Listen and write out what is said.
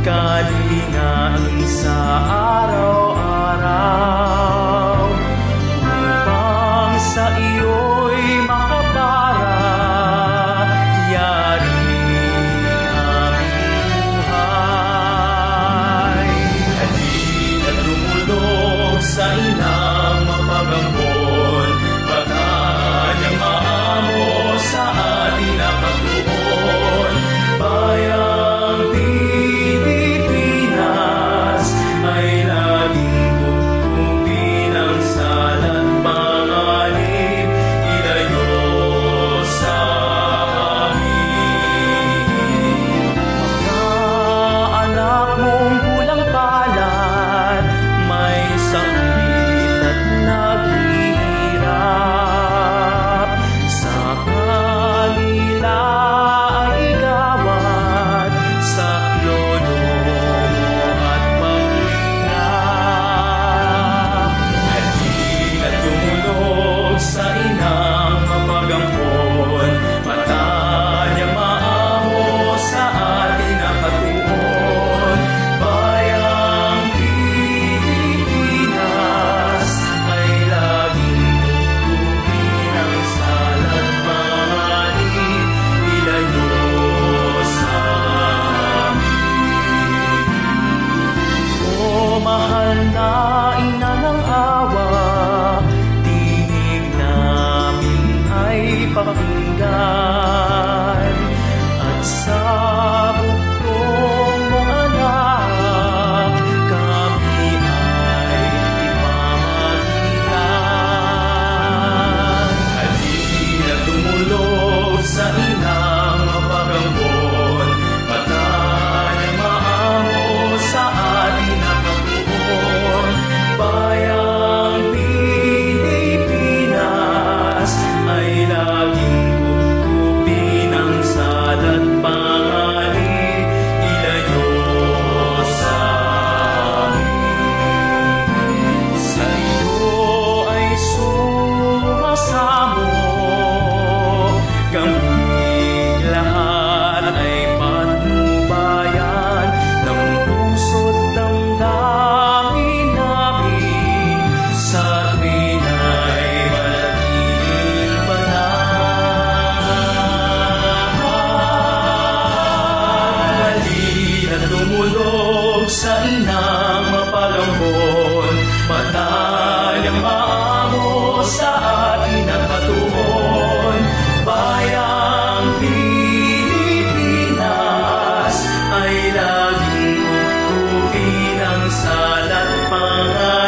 kalingaan sa araw-araw, upang sa iyo'y makapara. Yari aming buhay, halina't lumulog sa inang mapagambon, batanyang maamo sa atin na pagtuon. Bayang Pilipinas ay laging tutupin ang salat panganib, ilayo sa amin. Mga anak mong kulang palad, may sakit at naghihirap, sa kanila ay gawad, saklolo at paglingap. Halina't tumulog sa inang mapagampon, batanyang maamo sa atin na katuon. Bayang Pilipinas ay laging tutupin ang salat panganib, ilayo sa amin. O mahal na ina ng awa, tinig namin ay pakinggan, at sa bugtong mong anak kami ay ipamagitan. Halina't tumulog sa inang mapagambon, batanyang maamo sa atin na katuon. Bayang Pilipinas ay laging tutupin ang salat panganib, ilayo sa amin. Sa iyo ay sumasamo, kami lahat ay patnubayan, ng puso't damdamin namin, sa tuwin ay manatiling banal. Halina't tumulog sa inang mapagambon, batanyang maamo sa atin na katuon. Bayang Pilipinas ay laging tutupin ang salat panganib,